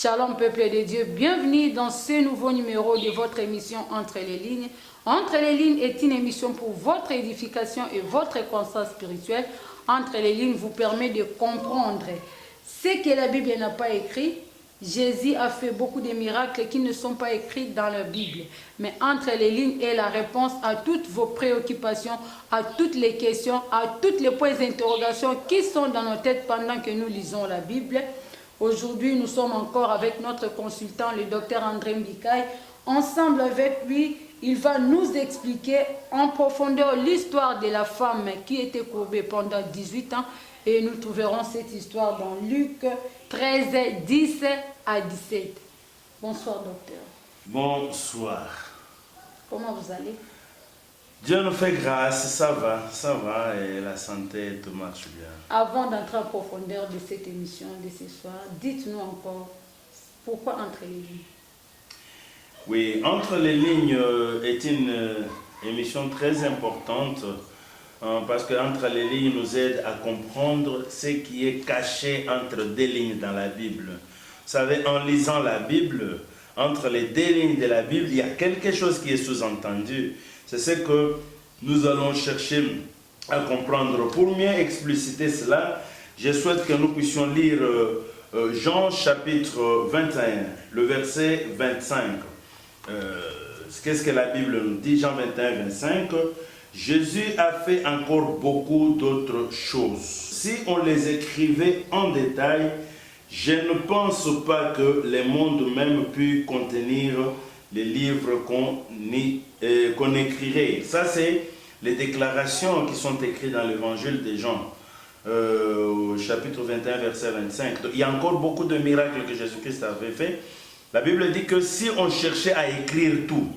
Shalom peuple de Dieu, bienvenue dans ce nouveau numéro de votre émission Entre les lignes. Entre les lignes est une émission pour votre édification et votre conscience spirituelle. Entre les lignes vous permet de comprendre ce que la Bible n'a pas écrit. Jésus a fait beaucoup de miracles qui ne sont pas écrits dans la Bible. Mais entre les lignes est la réponse à toutes vos préoccupations, à toutes les questions, à tous les points d'interrogation qui sont dans nos têtes pendant que nous lisons la Bible. Aujourd'hui, nous sommes encore avec notre consultant, le docteur André Mbikaï. Ensemble avec lui, il va nous expliquer en profondeur l'histoire de la femme qui était courbée pendant 18 ans. Et nous trouverons cette histoire dans Luc 13, 10 à 17. Bonsoir, docteur. Bonsoir. Comment vous allez? Dieu nous fait grâce, ça va, et la santé, tout marche bien. Avant d'entrer en profondeur de cette émission de ce soir, dites-nous encore, pourquoi Entre les lignes? Oui, Entre les lignes est une émission très importante parce que Entre les lignes nous aide à comprendre ce qui est caché entre deux lignes dans la Bible. Vous savez, en lisant la Bible, entre les deux lignes de la Bible, il y a quelque chose qui est sous-entendu. C'est ce que nous allons chercher à comprendre. Pour mieux expliciter cela, je souhaite que nous puissions lire Jean chapitre 21, le verset 25. Qu'est-ce que la Bible nous dit? Jean 21, 25. Jésus a fait encore beaucoup d'autres choses. Si on les écrivait en détail, je ne pense pas que le monde même puisse contenir les livres qu'on écrirait. Ça, c'est les déclarations qui sont écrites dans l'évangile de Jean, au chapitre 21, verset 25. Donc, il y a encore beaucoup de miracles que Jésus-Christ avait fait. La Bible dit que si on cherchait à écrire tout,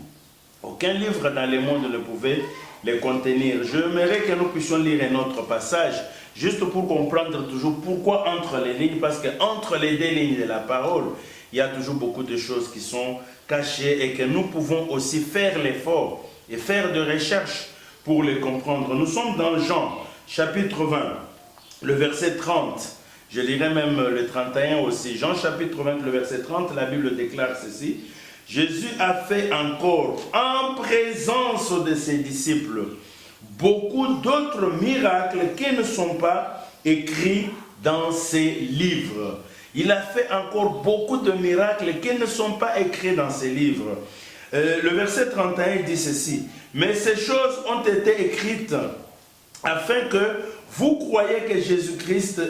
aucun livre dans le monde ne pouvait les contenir. J'aimerais que nous puissions lire un autre passage, juste pour comprendre toujours pourquoi entre les lignes, parce qu'entre les deux lignes de la parole, il y a toujours beaucoup de choses qui sont cachées et que nous pouvons aussi faire l'effort et faire de recherches pour les comprendre. Nous sommes dans Jean, chapitre 20, le verset 30. Je lirai même le 31 aussi. Jean, chapitre 20, le verset 30, la Bible déclare ceci. Jésus a fait encore, en présence de ses disciples, beaucoup d'autres miracles qui ne sont pas écrits dans ces livres. Il a fait encore beaucoup de miracles qui ne sont pas écrits dans ces livres. Le verset 31 dit ceci. Mais ces choses ont été écrites afin que vous croyez que Jésus-Christ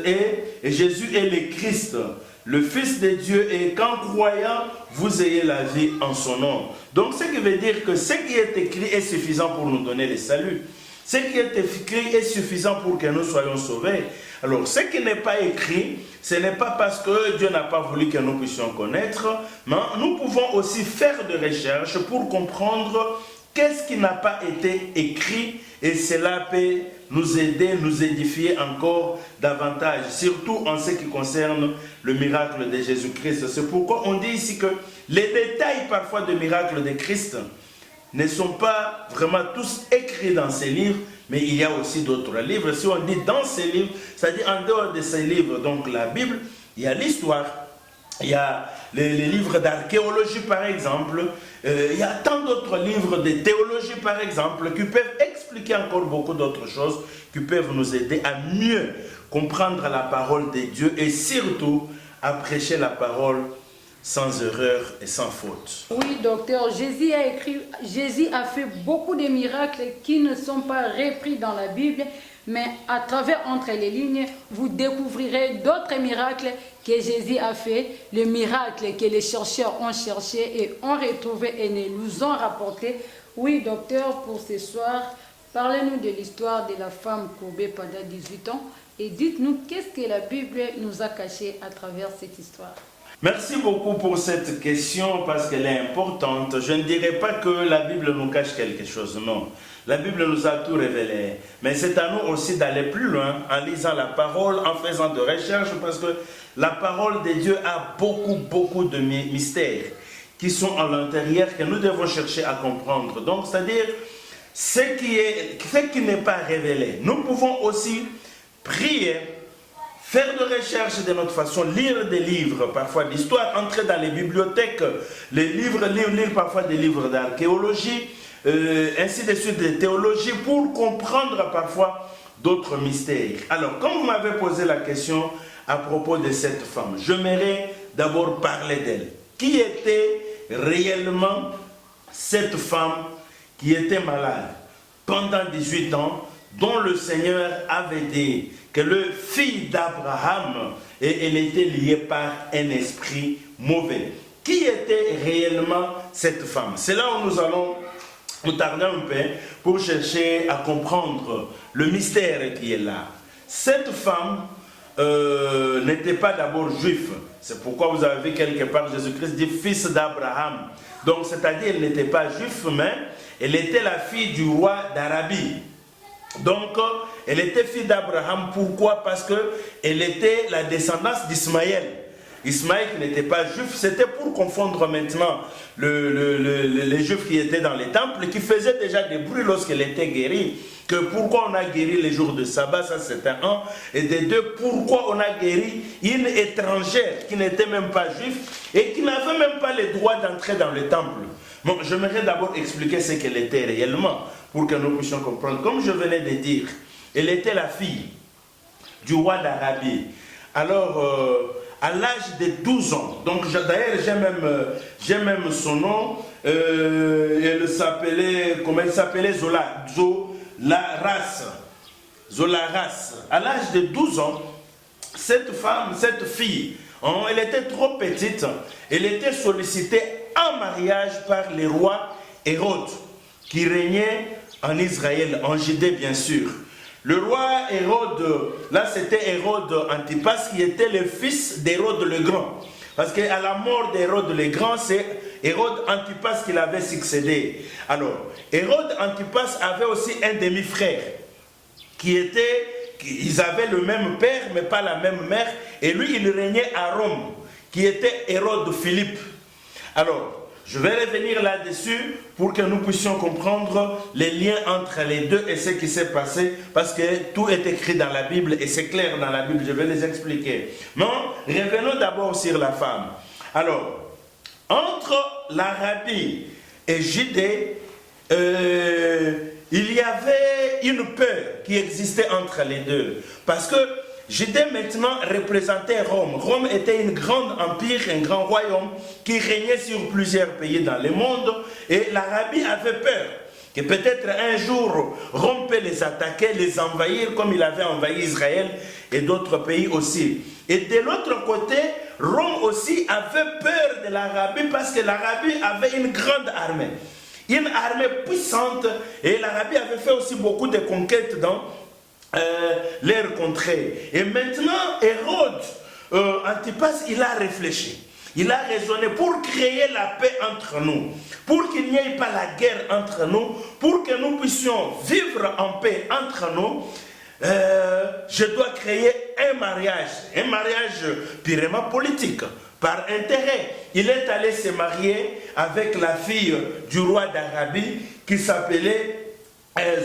Jésus est le Christ, le Fils de Dieu, et qu'en croyant, vous ayez la vie en son nom. Donc, ce qui veut dire que ce qui est écrit est suffisant pour nous donner le salut. Ce qui est écrit est suffisant pour que nous soyons sauvés. Alors, ce qui n'est pas écrit, ce n'est pas parce que Dieu n'a pas voulu que nous puissions connaître, mais nous pouvons aussi faire des recherches pour comprendre qu'est-ce qui n'a pas été écrit, et cela peut nous aider, nous édifier encore davantage, surtout en ce qui concerne le miracle de Jésus-Christ. C'est pourquoi on dit ici que les détails parfois des miracles de Christ ne sont pas vraiment tous écrits dans ces livres, mais il y a aussi d'autres livres. Si on dit dans ces livres, c'est-à-dire en dehors de ces livres, donc la Bible, il y a l'histoire, il y a les livres d'archéologie par exemple, il y a tant d'autres livres de théologie par exemple qui peuvent expliquer encore beaucoup d'autres choses, qui peuvent nous aider à mieux comprendre la parole de Dieu et surtout à prêcher la parole sans erreur et sans faute. Oui, docteur, Jésus a fait beaucoup de miracles qui ne sont pas repris dans la Bible, mais à travers Entre les lignes, vous découvrirez d'autres miracles que Jésus a fait, les miracles que les chercheurs ont cherchés et ont retrouvés et nous ont rapportés. Oui, docteur, pour ce soir, parlez-nous de l'histoire de la femme courbée pendant 18 ans et dites-nous qu'est-ce que la Bible nous a caché à travers cette histoire. Merci beaucoup pour cette question parce qu'elle est importante. Je ne dirais pas que la Bible nous cache quelque chose, non. La Bible nous a tout révélé. Mais c'est à nous aussi d'aller plus loin en lisant la parole, en faisant de recherches, parce que la parole de Dieu a beaucoup de mystères qui sont à l'intérieur que nous devons chercher à comprendre. Donc, c'est-à-dire, ce qui n'est pas révélé. Nous pouvons aussi prier, faire de recherche de notre façon, lire des livres, parfois d'histoire, entrer dans les bibliothèques, les livres, lire parfois des livres d'archéologie, ainsi de suite, de théologie, pour comprendre parfois d'autres mystères. Alors, comme vous m'avez posé la question à propos de cette femme, j'aimerais d'abord parler d'elle. Qui était réellement cette femme qui était malade pendant 18 ans, dont le Seigneur avait dit que le fils d'Abraham, et elle était liée par un esprit mauvais. Qui était réellement cette femme? C'est là où nous allons nous tarder un peu pour chercher à comprendre le mystère qui est là. Cette femme n'était pas d'abord juive. C'est pourquoi vous avez vu quelque part Jésus-Christ dit fils d'Abraham. Donc c'est-à-dire elle n'était pas juive, mais elle était la fille du roi d'Arabie. Donc elle était fille d'Abraham. Pourquoi? Parce qu'elle était la descendance d'Ismaël. Ismaël qui n'était pas juif, c'était pour confondre maintenant les juifs qui étaient dans les temples, qui faisaient déjà des bruits lorsqu'elle était guérie. Que pourquoi on a guéri les jours de sabbat, ça c'était un. Et de deux, pourquoi on a guéri une étrangère qui n'était même pas juive et qui n'avait même pas le droit d'entrer dans le temple. Bon, j'aimerais d'abord expliquer ce qu'elle était réellement, pour que nous puissions comprendre. Comme je venais de dire, elle était la fille du roi d'Arabie. Alors, à l'âge de 12 ans, donc d'ailleurs j'ai même son nom, elle s'appelait, comment elle s'appelait, Zolaras. À l'âge de 12 ans, cette femme, cette fille, elle était trop petite, elle était sollicitée en mariage par le roi Hérode, qui régnait en Israël, en Judée bien sûr. Le roi Hérode, là c'était Hérode Antipas qui était le fils d'Hérode le Grand. Parce qu'à la mort d'Hérode le Grand, c'est Hérode Antipas qui l'avait succédé. Alors, Hérode Antipas avait aussi un demi-frère ils avaient le même père mais pas la même mère. Et lui, il régnait à Rome, qui était Hérode Philippe. Alors, je vais revenir là-dessus pour que nous puissions comprendre les liens entre les deux et ce qui s'est passé, parce que tout est écrit dans la Bible et c'est clair dans la Bible, je vais les expliquer. Mais revenons d'abord sur la femme. Alors, entre l'Arabie et Judée, il y avait une peur qui existait entre les deux, parce que Judée maintenant représentait Rome. Rome était un grand empire, un grand royaume qui régnait sur plusieurs pays dans le monde. Et l'Arabie avait peur que peut-être un jour Rome peut les attaquer, les envahir comme il avait envahi Israël et d'autres pays aussi. Et de l'autre côté, Rome aussi avait peur de l'Arabie parce que l'Arabie avait une grande armée. Une armée puissante, et l'Arabie avait fait aussi beaucoup de conquêtes dans leur contrée. Et maintenant, Hérode Antipas, il a réfléchi. Il a raisonné pour créer la paix entre nous, pour qu'il n'y ait pas la guerre entre nous, pour que nous puissions vivre en paix entre nous. Je dois créer un mariage purement politique, par intérêt. Il est allé se marier avec la fille du roi d'Arabie qui s'appelait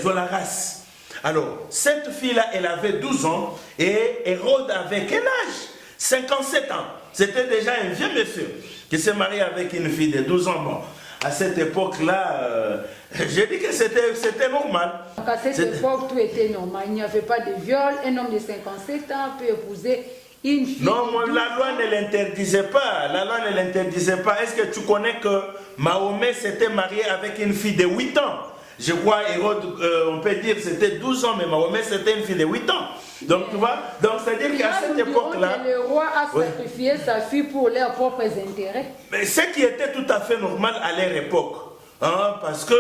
Zolaras. Alors, cette fille-là, elle avait 12 ans et Hérode avait quel âge? 57 ans. C'était déjà un vieux monsieur qui s'est marié avec une fille de 12 ans. Bon, à cette époque-là, j'ai dit que c'était normal. Donc à cette époque, tout était normal. Il n'y avait pas de viol. Un homme de 57 ans peut épouser une fille. Non, la loi ne l'interdisait pas. La loi ne l'interdisait pas. Est-ce que tu connais que Mahomet s'était marié avec une fille de 8 ans? Je crois, Hérode, on peut dire c'était 12 ans, mais Mahomet c'était une fille de 8 ans. Donc tu vois, donc c'est-à-dire qu'à cette époque-là... Le roi a sacrifié sa fille pour leurs propres intérêts. Mais ce qui était tout à fait normal à leur époque. Hein, parce que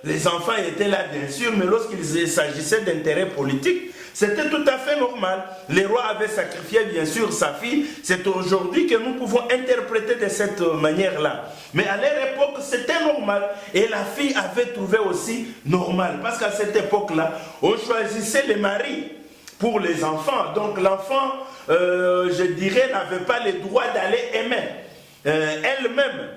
les enfants étaient là bien sûr, mais lorsqu'il s'agissait d'intérêts politiques, c'était tout à fait normal. Le roi avait sacrifié bien sûr sa fille. C'est aujourd'hui que nous pouvons interpréter de cette manière-là. Mais à leur époque, c'était normal. Et la fille avait trouvé aussi normal. Parce qu'à cette époque-là, on choisissait les maris pour les enfants. Donc l'enfant, je dirais, n'avait pas le droit d'aller aimer elle-même.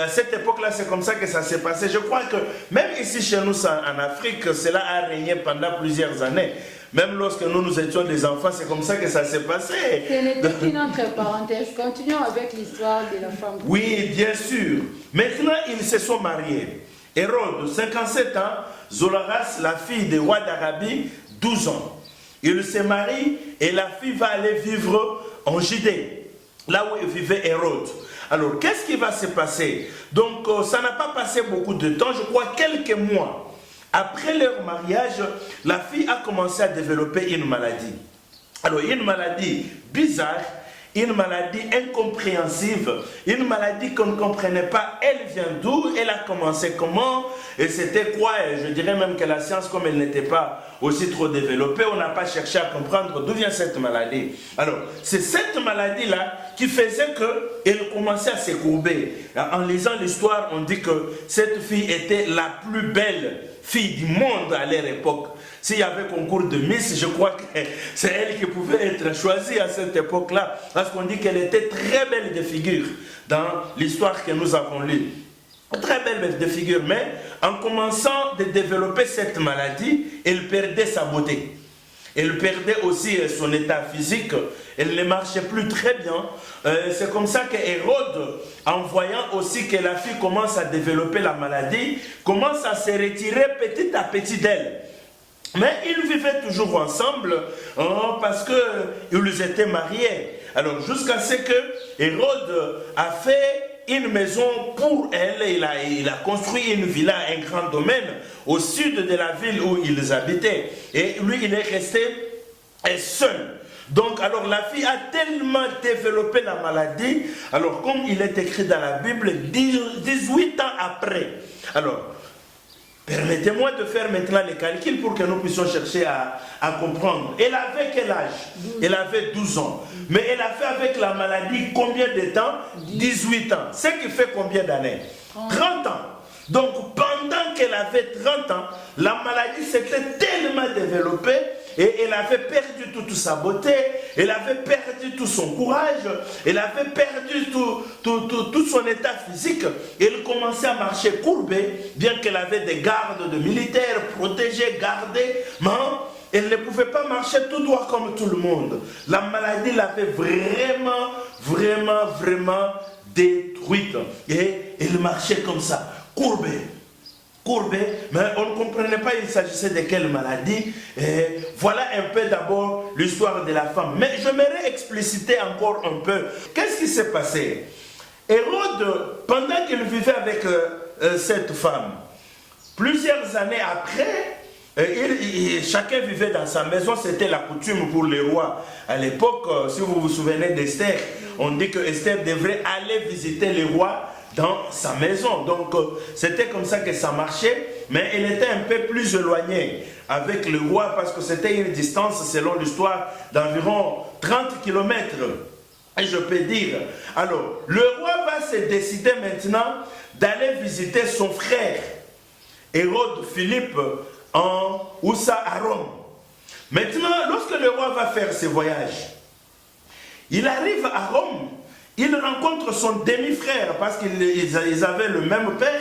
À cette époque-là, c'est comme ça que ça s'est passé. Je crois que même ici chez nous, en Afrique, cela a régné pendant plusieurs années. Même lorsque nous étions des enfants, c'est comme ça que ça s'est passé. Ce n'était qu'une entre parenthèses. Continuons avec l'histoire de la femme. Oui, bien sûr. Maintenant, ils se sont mariés. Hérode, 57 ans, Zolaras, la fille du roi d'Arabie, 12 ans. Ils se marient et la fille va aller vivre en Judée, là où vivait Hérode. Alors, qu'est-ce qui va se passer? Donc, ça n'a pas passé beaucoup de temps, je crois quelques mois. Après leur mariage, la fille a commencé à développer une maladie. Alors, une maladie bizarre, une maladie incompréhensible, une maladie qu'on ne comprenait pas. Elle vient d'où? Elle a commencé comment? Et c'était quoi? Et je dirais même que la science, comme elle n'était pas aussi trop développée, on n'a pas cherché à comprendre d'où vient cette maladie. Alors, c'est cette maladie-là qui faisait qu'elle commençait à se courber. En lisant l'histoire, on dit que cette fille était la plus belle fille du monde à leur époque. S'il y avait concours de Miss, je crois que c'est elle qui pouvait être choisie à cette époque-là, parce qu'on dit qu'elle était très belle de figure dans l'histoire que nous avons lue. Très belle de figure, mais en commençant de développer cette maladie, elle perdait sa beauté. Elle perdait aussi son état physique, elle ne marchait plus très bien. C'est comme ça que Hérode, en voyant aussi que la fille commence à développer la maladie, commence à se retirer petit à petit d'elle. Mais ils vivaient toujours ensemble parce qu'ils étaient mariés. Alors jusqu'à ce que Hérode a fait une maison pour elle, il a construit une villa, un grand domaine au sud de la ville où ils habitaient. Et lui, il est resté seul. Donc, alors la fille a tellement développé la maladie, alors comme il est écrit dans la Bible, 18 ans après. Alors, permettez-moi de faire maintenant les calculs pour que nous puissions chercher à comprendre. Elle avait quel âge? Elle avait 12 ans. Mais elle a fait avec la maladie combien de temps? 18 ans. Ce qui fait combien d'années? 30 ans. Donc pendant qu'elle avait 30 ans, la maladie s'était tellement développée et elle avait perdu toute sa beauté, elle avait perdu tout son courage, elle avait perdu tout son état physique. Elle commençait à marcher courbée, bien qu'elle avait des gardes de militaires protégés, gardés, mais elle ne pouvait pas marcher tout droit comme tout le monde. La maladie l'avait vraiment détruite. Et elle marchait comme ça, courbée, mais on ne comprenait pas il s'agissait de quelle maladie. Et voilà un peu d'abord l'histoire de la femme. Mais j'aimerais expliciter encore un peu. Qu'est-ce qui s'est passé? Hérode, pendant qu'il vivait avec cette femme, plusieurs années après, chacun vivait dans sa maison, c'était la coutume pour les rois. À l'époque, si vous vous souvenez d'Esther, on dit que Esther devrait aller visiter les rois dans sa maison. Donc c'était comme ça que ça marchait, mais elle était un peu plus éloignée avec le roi parce que c'était une distance, selon l'histoire, d'environ 30 km. Et je peux dire, alors, le roi va se décider maintenant d'aller visiter son frère, Hérode Philippe, à Rome. Maintenant, lorsque le roi va faire ce voyage, il arrive à Rome, il rencontre son demi-frère, parce qu'ils avaient le même père,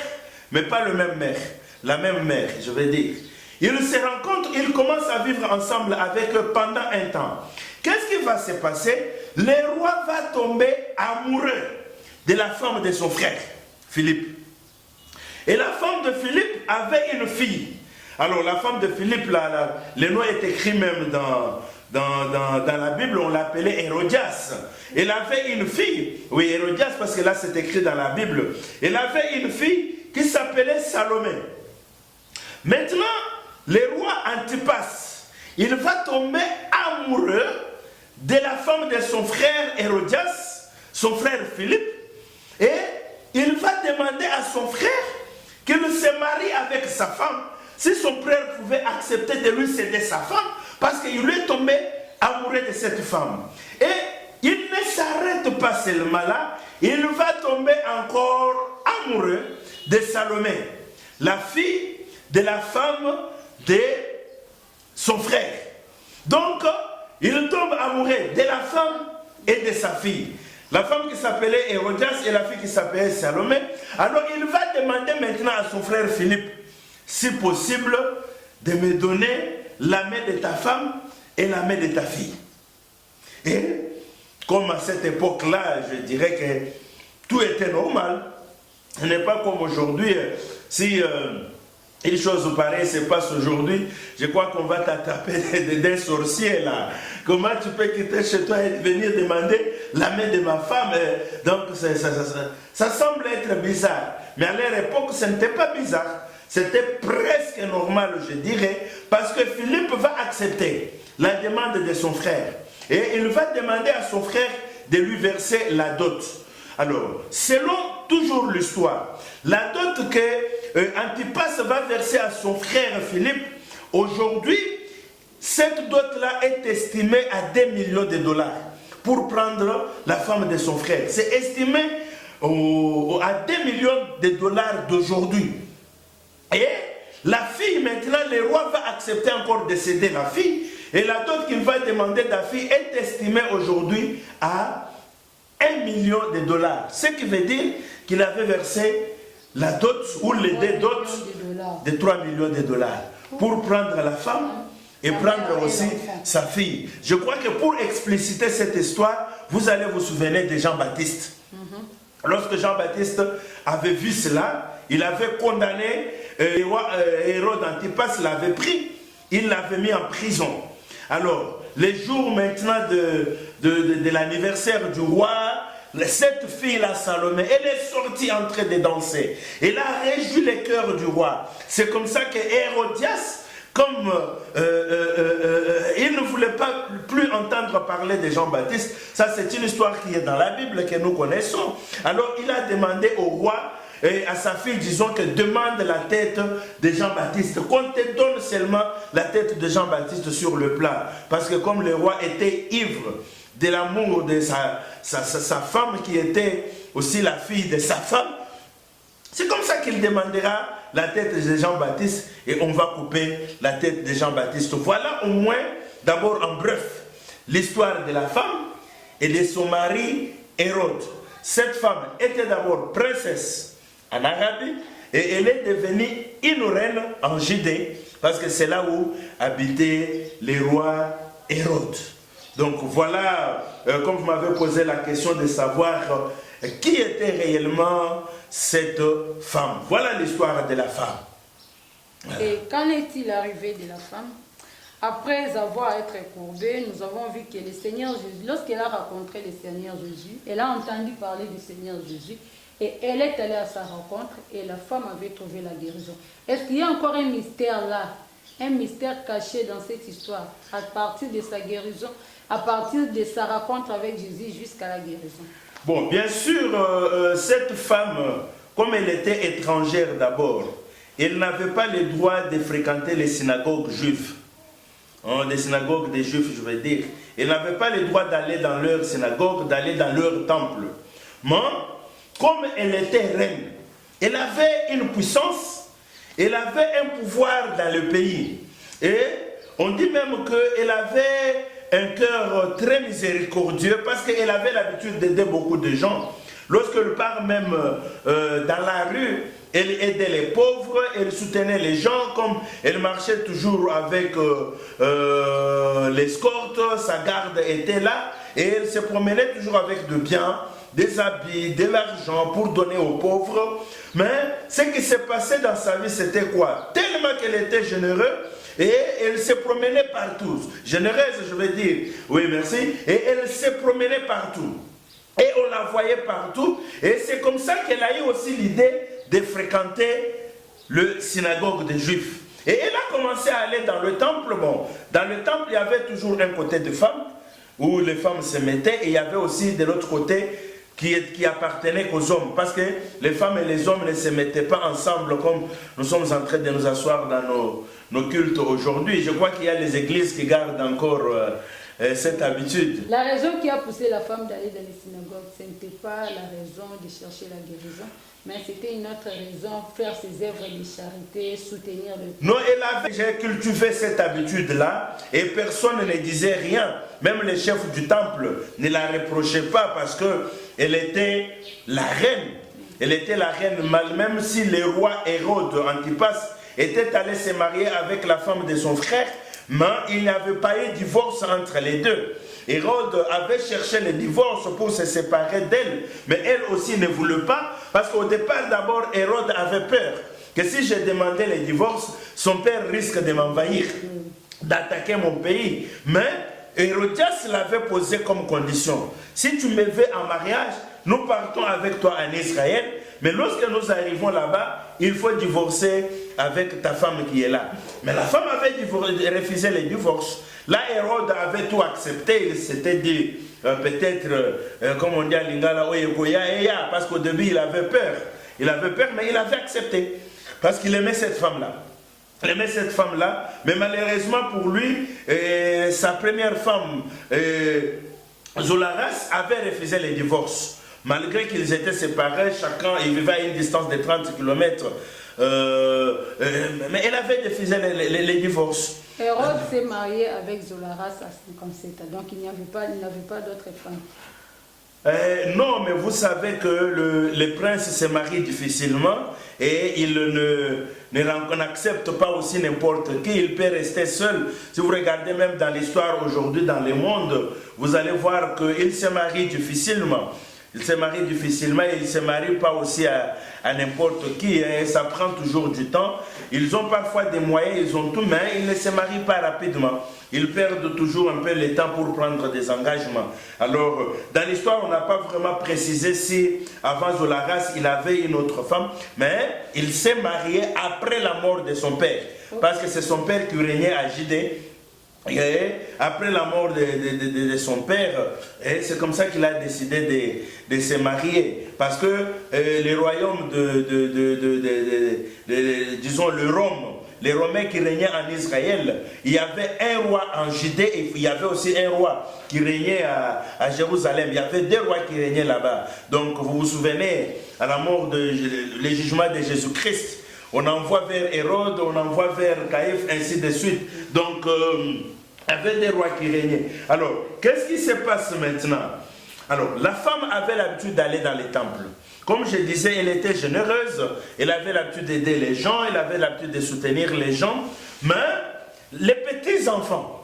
mais pas le même mère. La même mère, je vais dire. Ils se rencontrent, ils commencent à vivre ensemble avec eux pendant un temps. Qu'est-ce qui va se passer? Le roi va tomber amoureux de la femme de son frère, Philippe. Et la femme de Philippe avait une fille. Alors la femme de Philippe, le nom est écrit même dans la Bible, on l'appelait Hérodias. Elle avait une fille, oui Hérodias parce que là c'est écrit dans la Bible. Elle avait une fille qui s'appelait Salomé. Maintenant, le roi Antipas, il va tomber amoureux de la femme de son frère Hérodias, son frère Philippe, et il va demander à son frère qu'il se marie avec sa femme, si son frère pouvait accepter de lui céder sa femme, parce qu'il lui est tombé amoureux de cette femme. Et il ne s'arrête pas seulement là, il va tomber encore amoureux de Salomé, la fille de la femme de son frère. Donc, il tombe amoureux de la femme et de sa fille. La femme qui s'appelait Hérodias et la fille qui s'appelait Salomé. Alors, il va demander maintenant à son frère Philippe, si possible, de me donner la main de ta femme et la main de ta fille. Et comme à cette époque-là, je dirais que tout était normal. Ce n'est pas comme aujourd'hui. Si une chose pareille se passe aujourd'hui, je crois qu'on va t'attraper des sorciers là. Comment tu peux quitter chez toi et venir demander la main de ma femme? Donc ça semble être bizarre. Mais à leur époque, ce n'était pas bizarre. C'était presque normal, je dirais, parce que Philippe va accepter la demande de son frère. Et il va demander à son frère de lui verser la dot. Alors, selon toujours l'histoire, la dot que Antipas va verser à son frère Philippe, aujourd'hui, cette dot-là est estimée à 2 millions de dollars pour prendre la femme de son frère. C'est estimé à 2 millions de dollars d'aujourd'hui. Et la fille, maintenant, le roi va accepter encore de céder la fille. Et la dot qu'il va demander de la fille est estimée aujourd'hui à 1 million de dollars. Ce qui veut dire qu'il avait versé la dot ou les deux dots de 3 millions de dollars pour prendre la femme et prendre aussi sa fille. Je crois que pour expliciter cette histoire, vous allez vous souvenir de Jean-Baptiste. Lorsque Jean-Baptiste avait vu cela, il avait condamné Hérode Antipas, l'avait pris, il l'avait mis en prison. Alors, les jours maintenant de l'anniversaire du roi, cette fille-là, Salomé, elle est sortie en train de danser. Elle a réjoui les cœurs du roi. C'est comme ça que Hérodias, comme il ne voulait pas plus entendre parler de Jean-Baptiste, ça c'est une histoire qui est dans la Bible que nous connaissons. Alors il a demandé au roi et à sa fille, disons que demande la tête de Jean-Baptiste, qu'on te donne seulement la tête de Jean-Baptiste sur le plat. Parce que comme le roi était ivre de l'amour de sa femme, qui était aussi la fille de sa femme, c'est comme ça qu'il demandera la tête de Jean-Baptiste et on va couper la tête de Jean-Baptiste. Voilà au moins, d'abord en bref, l'histoire de la femme et de son mari Hérode. Cette femme était d'abord princesse en Arabie et elle est devenue une reine en Judée parce que c'est là où habitait le roi Hérode. Donc voilà, comme vous m'avez posé la question de savoir qui était réellement cette femme. Voilà l'histoire de la femme. Voilà. Et qu'en est-il arrivé de la femme? Après avoir été courbée, nous avons vu que le Seigneur Jésus, lorsqu'elle a rencontré le Seigneur Jésus, elle a entendu parler du Seigneur Jésus et elle est allée à sa rencontre et la femme avait trouvé la guérison. Est-ce qu'il y a encore un mystère là, un mystère caché dans cette histoire, à partir de sa guérison, à partir de sa rencontre avec Jésus jusqu'à la guérison? Bon, bien sûr, cette femme, comme elle était étrangère d'abord, elle n'avait pas le droit de fréquenter les synagogues juives. Des synagogues des juifs, je veux dire. Elle n'avait pas le droit d'aller dans leur synagogue, d'aller dans leur temple. Mais, comme elle était reine, elle avait une puissance, elle avait un pouvoir dans le pays. Et on dit même qu'elle avait un cœur très miséricordieux parce qu'elle avait l'habitude d'aider beaucoup de gens. Lorsqu'elle part même dans la rue, elle aidait les pauvres, elle soutenait les gens, comme elle marchait toujours avec l'escorte, sa garde était là, et elle se promenait toujours avec de biens, des habits, de l'argent pour donner aux pauvres. Mais ce qui s'est passé dans sa vie, c'était quoi? Tellement qu'elle était généreuse, et elle se promenait partout. Généreuse, je veux dire, oui merci, et elle se promenait partout. Et on la voyait partout, et c'est comme ça qu'elle a eu aussi l'idée de fréquenter le synagogue des Juifs. Et elle a commencé à aller dans le temple. Bon, dans le temple, il y avait toujours un côté de femmes, où les femmes se mettaient, et il y avait aussi de l'autre côté qui appartenait aux hommes, parce que les femmes et les hommes ne se mettaient pas ensemble comme nous sommes en train de nous asseoir dans nos cultes aujourd'hui. Je crois qu'il y a les églises qui gardent encore cette habitude. La raison qui a poussé la femme d'aller dans les synagogues, ce n'était pas la raison de chercher la guérison, mais c'était une autre raison, faire ses œuvres de charité, soutenir le... Non, elle avait cultivé cette habitude-là et personne ne disait rien. Même les chefs du temple ne la reprochaient pas parce qu'elle était la reine. Elle était la reine, même si le roi Hérode Antipas était allé se marier avec la femme de son frère, Mais il n'y avait pas eu de divorce entre les deux. Hérode avait cherché le divorce pour se séparer d'elle, mais elle aussi ne voulait pas, parce qu'au départ, d'abord, Hérode avait peur que si je demandais le divorce, son père risque de m'envahir, d'attaquer mon pays. Mais Hérodias l'avait posé comme condition. Si tu me veux en mariage, nous partons avec toi en Israël, mais lorsque nous arrivons là-bas, il faut divorcer avec ta femme qui est là. Mais la femme avait refusé le divorce. Là, Hérode avait tout accepté. Il s'était dit, peut-être, comme on dit à Lingala, parce qu'au début, il avait peur. Il avait peur, mais il avait accepté. Parce qu'il aimait cette femme-là. Il aimait cette femme-là, mais malheureusement pour lui, sa première femme, Zolaras, avait refusé le divorce. Malgré qu'ils étaient séparés, chacun il vivait à une distance de 30 km. Mais elle avait refusé le divorce. Hérode s'est marié avec Zolaras à 57 ans, donc il n'avait pas d'autres femmes. Non, mais vous savez que les princes se marient difficilement et il n'accepte pas aussi n'importe qui. Il peut rester seul. Si vous regardez même dans l'histoire aujourd'hui, dans le monde, vous allez voir qu'il se marie difficilement. Il se marie difficilement et il ne se marie pas aussi à n'importe qui. Et ça prend toujours du temps. Ils ont parfois des moyens, ils ont tout, mais ils ne se marient pas rapidement. Ils perdent toujours un peu le temps pour prendre des engagements. Alors, dans l'histoire, on n'a pas vraiment précisé si, avant Zolaras, il avait une autre femme, mais il s'est marié après la mort de son père. Parce que c'est son père qui régnait à Judée. Et après la mort de son père, c'est comme ça qu'il a décidé de se marier. Parce que le royaume disons le Rome, les Romains qui régnaient en Israël, il y avait un roi en Judée et il y avait aussi un roi qui régnait à Jérusalem. Il y avait deux rois qui régnaient là-bas. Donc vous vous souvenez, à la mort le jugement de Jésus-Christ, on envoie vers Hérode, on envoie vers Caïphe, ainsi de suite. Donc, il y avait des rois qui régnaient. Alors, qu'est-ce qui se passe maintenant? Alors, la femme avait l'habitude d'aller dans les temples. Comme je disais, elle était généreuse, elle avait l'habitude d'aider les gens, elle avait l'habitude de soutenir les gens. Mais les petits-enfants,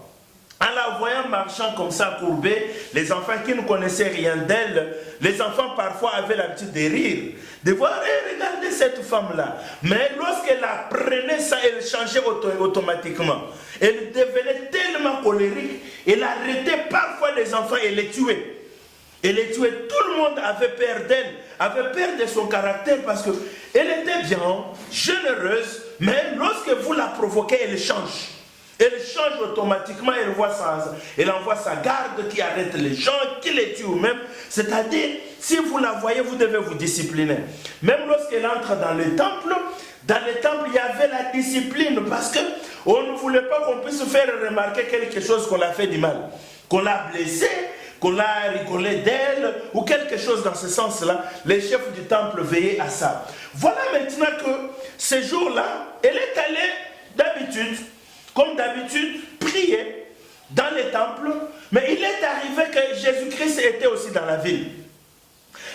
en la voyant marchant comme ça, courbée, les enfants qui ne connaissaient rien d'elle, les enfants parfois avaient l'habitude de rire, de voir, regardez cette femme-là. Mais lorsqu'elle apprenait ça, elle changeait automatiquement. Elle devenait tellement colérique, elle arrêtait parfois les enfants et les tuait. Elle les tuait, tout le monde avait peur d'elle, avait peur de son caractère parce qu'elle était bien, généreuse, mais lorsque vous la provoquez, elle change. Elle change automatiquement, elle envoie sa garde qui arrête les gens, qui les tue même. C'est-à-dire, si vous la voyez, vous devez vous discipliner. Même lorsqu'elle entre dans le temple, il y avait la discipline parce qu'on ne voulait pas qu'on puisse faire remarquer quelque chose qu'on a fait du mal, qu'on l'a blessée, qu'on a rigolé d'elle, ou quelque chose dans ce sens-là. Les chefs du temple veillaient à ça. Voilà maintenant que ce jour-là, elle est allée d'habitude, comme d'habitude, prier dans les temples, mais il est arrivé que Jésus-Christ était aussi dans la ville.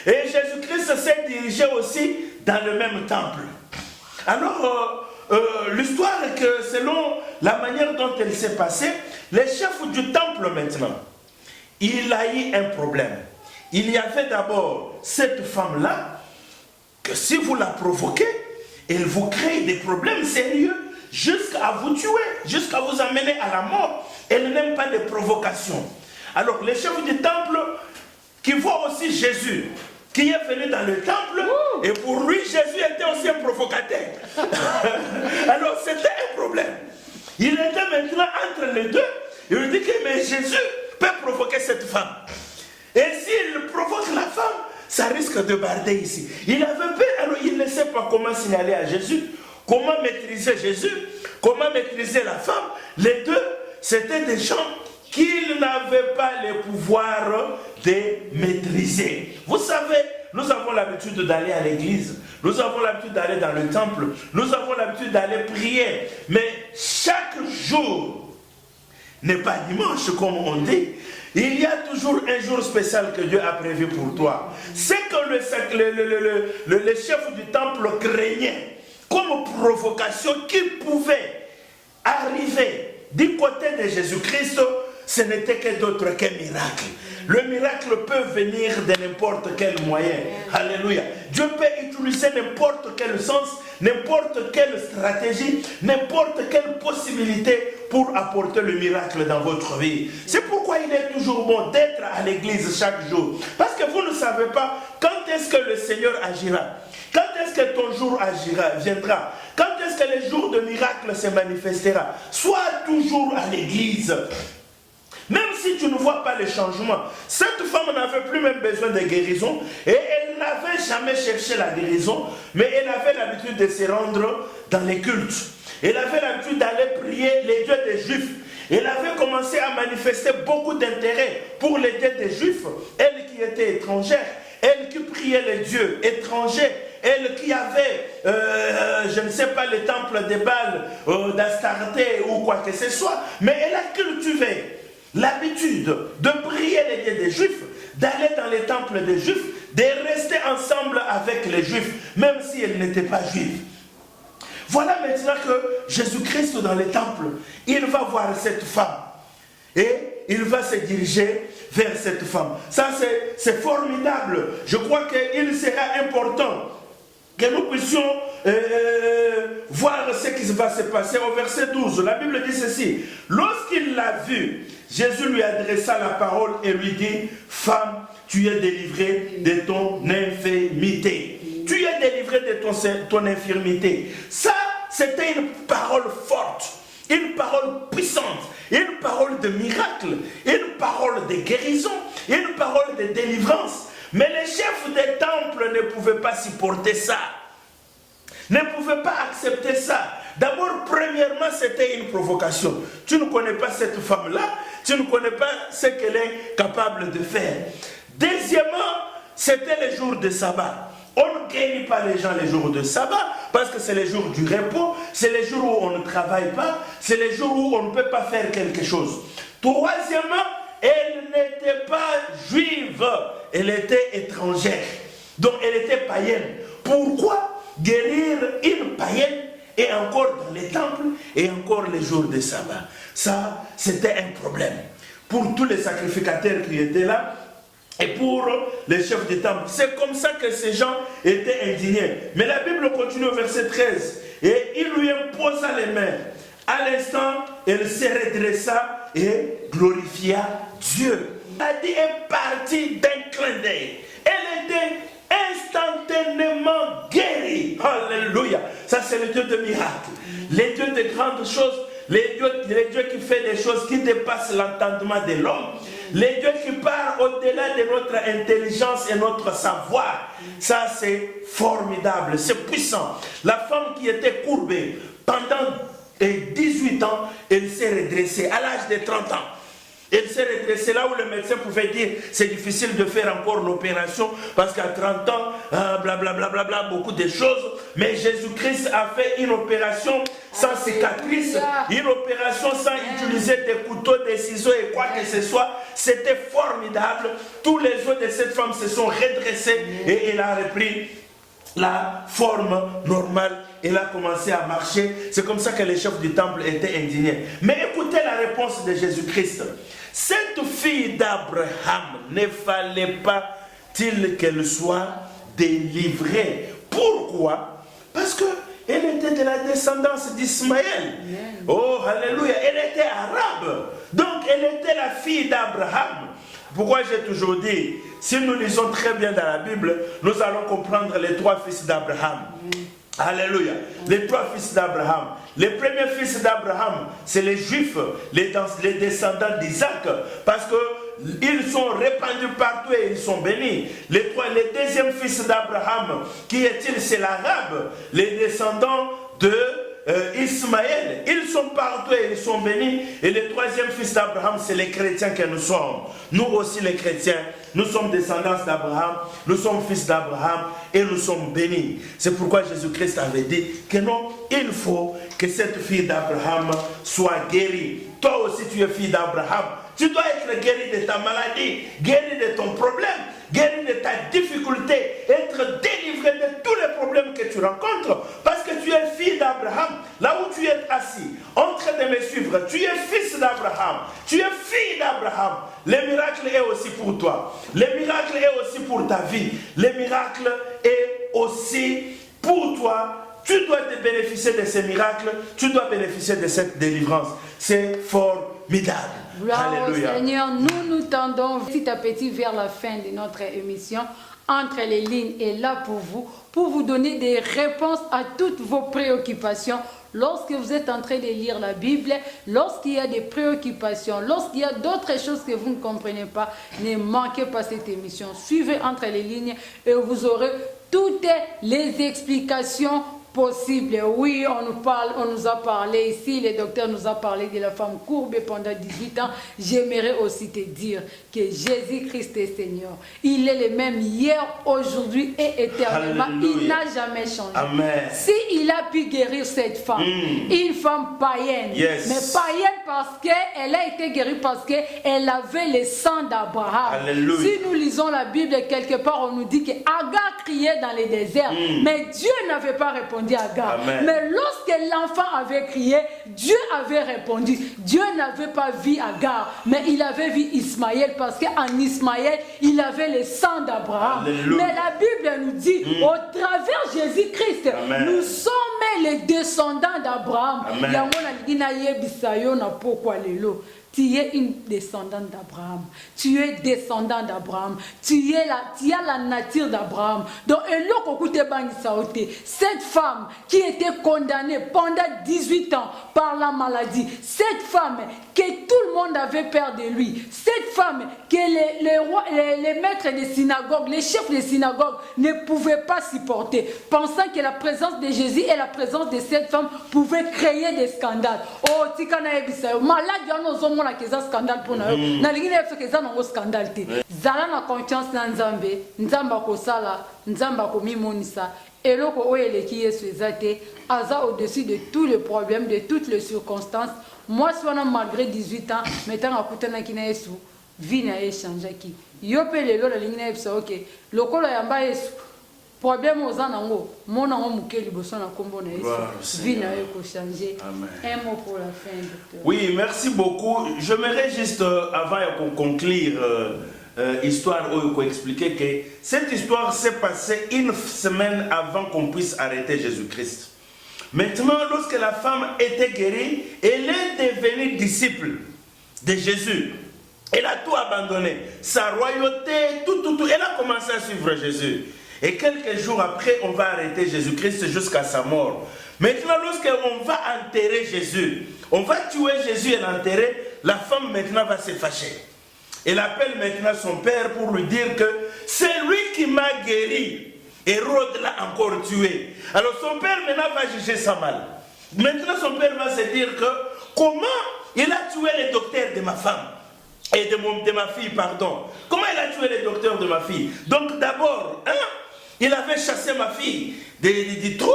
Et Jésus-Christ s'est dirigé aussi dans le même temple. Alors, l'histoire est que selon la manière dont elle s'est passée, les chefs du temple maintenant, il a eu un problème. Il y avait d'abord cette femme-là, que si vous la provoquez, elle vous crée des problèmes sérieux, jusqu'à vous tuer, jusqu'à vous amener à la mort. Elle n'aime pas de provocation. Alors les chefs du temple, qui voient aussi Jésus, qui est venu dans le temple, et pour lui, Jésus était aussi un provocateur. Alors c'était un problème. Il était maintenant entre les deux, il lui dit que mais Jésus peut provoquer cette femme. Et s'il provoque la femme, ça risque de barder ici. Il avait peur, alors il ne sait pas comment signaler à Jésus, comment maîtriser Jésus, comment maîtriser la femme. Les deux, c'était des gens qu'il n'avait pas le pouvoir de maîtriser. Vous savez, nous avons l'habitude d'aller à l'église, nous avons l'habitude d'aller dans le temple, nous avons l'habitude d'aller prier, mais chaque jour n'est pas dimanche comme on dit. Il y a toujours un jour spécial que Dieu a prévu pour toi. C'est que le chef du temple craignait comme provocation qui pouvait arriver du côté de Jésus-Christ, ce n'était que d'autre qu'un miracle. Le miracle peut venir de n'importe quel moyen. Alléluia. Dieu peut utiliser n'importe quel sens, n'importe quelle stratégie, n'importe quelle possibilité pour apporter le miracle dans votre vie. C'est pourquoi il est toujours bon d'être à l'église chaque jour. Parce que vous ne savez pas quand est-ce que le Seigneur agira. Quand est-ce que ton jour viendra? Quand est-ce que le jour de miracle se manifestera? Sois toujours à l'église. Même si tu ne vois pas les changements, cette femme n'avait plus même besoin de guérison et elle n'avait jamais cherché la guérison, mais elle avait l'habitude de se rendre dans les cultes. Elle avait l'habitude d'aller prier les dieux des Juifs. Elle avait commencé à manifester beaucoup d'intérêt pour les dieux des Juifs, elle qui était étrangère, elle qui priait les dieux étrangers, elle qui avait, je ne sais pas, les temples de Baal, d'Astarté ou quoi que ce soit, mais elle a cultivé l'habitude de prier les dieux des Juifs, d'aller dans les temples des Juifs, de rester ensemble avec les Juifs, même si elle n'était pas juive. Voilà maintenant que Jésus-Christ dans les temples, il va voir cette femme et il va se diriger vers cette femme. Ça c'est formidable. Je crois qu'il sera important que nous puissions voir ce qui va se passer au verset 12. La Bible dit ceci. Lorsqu'il l'a vue, Jésus lui adressa la parole et lui dit, « Femme, tu es délivrée de ton infirmité. » Tu es délivrée de ton infirmité. Ça, c'était une parole forte, une parole puissante, une parole de miracle, une parole de guérison, une parole de délivrance. Mais les chefs des temples ne pouvaient pas supporter ça, ne pouvaient pas accepter ça. D'abord, premièrement, c'était une provocation. Tu ne connais pas cette femme-là, tu ne connais pas ce qu'elle est capable de faire. Deuxièmement, c'était les jours de sabbat. On ne guérit pas les gens les jours de sabbat parce que c'est les jours du repos, c'est les jours où on ne travaille pas, c'est les jours où on ne peut pas faire quelque chose. Troisièmement, elle n'était pas juive, elle était étrangère. Donc elle était païenne. Pourquoi guérir une païenne et encore dans les temples et encore les jours de sabbat? Ça, c'était un problème. Pour tous les sacrificateurs qui étaient là, et pour les chefs du temple. C'est comme ça que ces gens étaient indignés. Mais la Bible continue au verset 13. Et il lui imposa les mains. À l'instant, elle se redressa et glorifia Dieu. La dit est partie d'un clin d'œil. Elle était instantanément guérie. Alléluia. Ça, c'est le Dieu de miracles. Les dieux de grandes choses. Les dieux qui font des choses qui dépassent l'entendement de l'homme. Les dieux qui parlent au-delà de notre intelligence et notre savoir. Ça, c'est formidable, c'est puissant. La femme qui était courbée pendant 18 ans, elle s'est redressée à l'âge de 30 ans. Elle s'est redressée là où le médecin pouvait dire c'est difficile de faire encore l'opération parce qu'à 30 ans, blablabla, beaucoup de choses. Mais Jésus-Christ a fait une opération sans cicatrice, une opération sans utiliser des couteaux, des ciseaux et quoi que ce soit. C'était formidable. Tous les os de cette femme se sont redressés et elle a repris la forme normale. Elle a commencé à marcher. C'est comme ça que les chefs du temple étaient indignés. Mais écoutez la réponse de Jésus-Christ. Cette fille d'Abraham, ne fallait pas-il qu'elle soit délivrée? Pourquoi? Parce qu'elle était de la descendance d'Ismaël. Oh, alléluia. Elle était arabe. Donc, elle était la fille d'Abraham. Pourquoi j'ai toujours dit, si nous lisons très bien dans la Bible, nous allons comprendre les trois fils d'Abraham. Alléluia. Les trois fils d'Abraham. Les premiers fils d'Abraham, c'est les Juifs, les descendants d'Isaac, parce qu'ils sont répandus partout et ils sont bénis. Les deuxièmes fils d'Abraham, qui est-il? C'est l'Arabe, les descendants de Ismaël. Ils sont partout et ils sont bénis. Et le troisième fils d'Abraham, c'est les chrétiens que nous sommes. Nous aussi les chrétiens, nous sommes descendants d'Abraham, nous sommes fils d'Abraham et nous sommes bénis. C'est pourquoi Jésus-Christ avait dit que non, il faut que cette fille d'Abraham soit guérie. toi aussi tu es fille d'Abraham. Tu dois être guéri de ta maladie, guéri de ton problème, guéri de ta difficulté, être délivré de tous les problèmes que tu rencontres, parce que tu es fille d'Abraham. Là où tu es assis, en train de me suivre, tu es fils d'Abraham, tu es fille d'Abraham. Le miracle est aussi pour toi. Le miracle est aussi pour ta vie. Le miracle est aussi pour toi. Tu dois te bénéficier de ces miracles, tu dois bénéficier de cette délivrance. C'est formidable. Gloire Alléluia. au Seigneur, nous tendons petit à petit vers la fin de notre émission. Entre les lignes est là pour vous donner des réponses à toutes vos préoccupations. Lorsque vous êtes en train de lire la Bible, lorsqu'il y a des préoccupations, lorsqu'il y a d'autres choses que vous ne comprenez pas, ne manquez pas cette émission. Suivez Entre les lignes et vous aurez toutes les explications possible. Oui, on nous a parlé ici, le docteur nous a parlé de la femme courbée pendant 18 ans. J'aimerais aussi te dire que Jésus-Christ est Seigneur. Il est le même hier, aujourd'hui et éternellement. Alléluia. Il n'a jamais changé. Amen. S'il a pu guérir cette femme, une femme païenne, Yes. mais païenne parce qu'elle a été guérie parce qu'elle avait le sang d'Abraham. Alléluia. Si nous lisons la Bible, quelque part, on nous dit qu'Agar criait dans les déserts, mais Dieu n'avait pas répondu à Agar. Amen. Mais lorsque l'enfant avait crié, Dieu avait répondu. Dieu n'avait pas vu Agar, mais il avait vu Ismaël parce qu'en Ismaël, il avait le sang d'Abraham. Alléluia. Mais la Bible nous dit, au travers Jésus-Christ, Amen. nous sommes les descendants d'Abraham. Amen. Yango na ligina yebisayo na pokwa lelo. Tu es une descendante d'Abraham. Tu es descendant d'Abraham. Tu as la nature d'Abraham. Donc, cette femme qui était condamnée pendant 18 ans par la maladie, cette femme que tout le monde avait peur de lui, cette femme que les maîtres des synagogues, les chefs des synagogues ne pouvaient pas supporter, pensant que la présence de Jésus et la présence de cette femme pouvaient créer des scandales. Oh, tikana ebisa, malade yana la keza scandale pour nous. Na lingine fait keza na scandale te. Zala na confiance na Nzambe, Nzamba ko sala, Nzamba ko mimonisa. Eloko oyeleki Yesu ezate, aza au-dessus de tous les problèmes, de toutes les circonstances. Moi si on a malgré 18 ans, maintenant akutana kina Yesu, vie na échangeaki. Yo pe lelo la lingine ebisa OK. Lokolo yamba Yesu. Problème aux anango, mon ango mukeli boson na kombo na Yesu. Vie na eko changer. Un mot pour la fin, docteur. Oui, merci beaucoup. J'aimerais juste, avant qu'on conclure histoire où il faut expliquer que cette histoire s'est passée une semaine avant qu'on puisse arrêter Jésus-Christ. Maintenant, lorsque la femme était guérie, elle est devenue disciple de Jésus. Elle a tout abandonné. Sa royauté, tout. Elle a commencé à suivre Jésus. Et quelques jours après, on va arrêter Jésus-Christ jusqu'à sa mort. Maintenant, lorsqu'on va enterrer Jésus, on va tuer Jésus et l'enterrer, la femme maintenant va se fâcher. Elle appelle maintenant son père pour lui dire que c'est lui qui m'a guéri. Hérode l'a encore tué. Alors son père maintenant va juger ça mal. Maintenant son père va se dire que comment il a tué le docteur de ma femme. Et de ma fille, pardon. Comment il a tué le docteur de ma fille? Donc d'abord, il avait chassé ma fille du trône.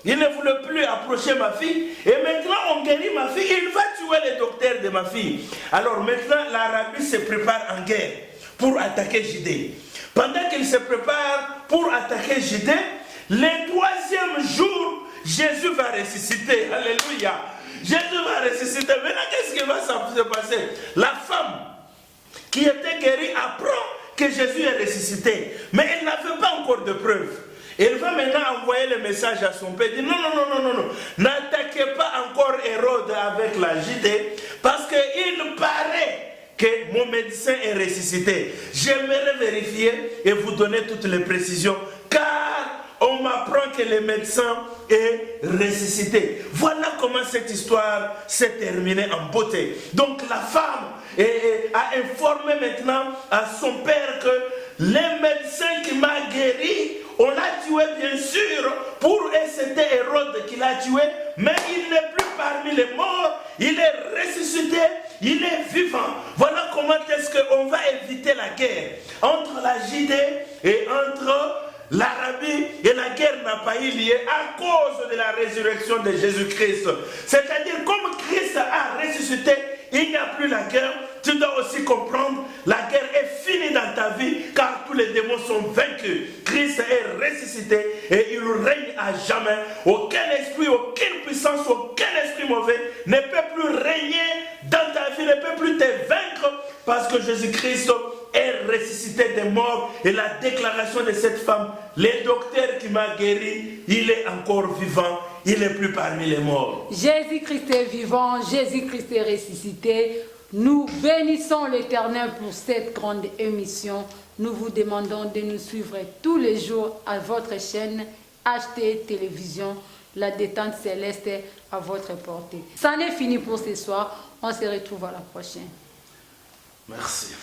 Il ne voulait plus approcher ma fille. Et maintenant, on guérit ma fille. Il va tuer le docteur de ma fille. Alors maintenant, l'Arabie se prépare en guerre pour attaquer Judée. Pendant qu'il se prépare pour attaquer Judée, le troisième jour, Jésus va ressusciter. Alléluia. Jésus va ressusciter. Maintenant, qu'est-ce qui va se passer? La femme qui était guérie apprend que Jésus est ressuscité. Mais elle n'avait pas encore de preuves. Elle va maintenant envoyer le message à son père. Il dit non. N'attaquez pas encore Hérode avec la Judée. Parce qu'il paraît que mon médecin est ressuscité. J'aimerais vérifier et vous donner toutes les précisions. Car on m'apprend que le médecin est ressuscité. Voilà comment cette histoire s'est terminée en beauté. Donc la femme a informé maintenant à son père que le médecin qui m'a guéri, on l'a tué bien sûr, et c'était Hérode qui l'a tué, mais il n'est plus parmi les morts, il est ressuscité, il est vivant. Voilà comment est-ce qu'on va éviter la guerre entre la Judée et entre l'Arabie, et la guerre n'a pas eu lieu à cause de la résurrection de Jésus-Christ. C'est-à-dire, comme Christ a ressuscité, il n'y a plus la guerre, tu dois aussi comprendre la guerre est finie dans ta vie car tous les démons sont vaincus. Christ est ressuscité et il règne à jamais. Aucun esprit, aucune puissance, aucun esprit mauvais ne peut plus régner dans ta vie, ne peut plus te vaincre parce que Jésus-Christ est ressuscité des morts. Et la déclaration de cette femme, le docteur qui m'a guéri, il est encore vivant, il n'est plus parmi les morts. Jésus-Christ est vivant, Jésus-Christ est ressuscité. Nous bénissons l'Éternel pour cette grande émission. Nous vous demandons de nous suivre tous les jours à votre chaîne HT Télévision. La détente céleste est à votre portée. C'en est fini pour ce soir. On se retrouve à la prochaine. Merci.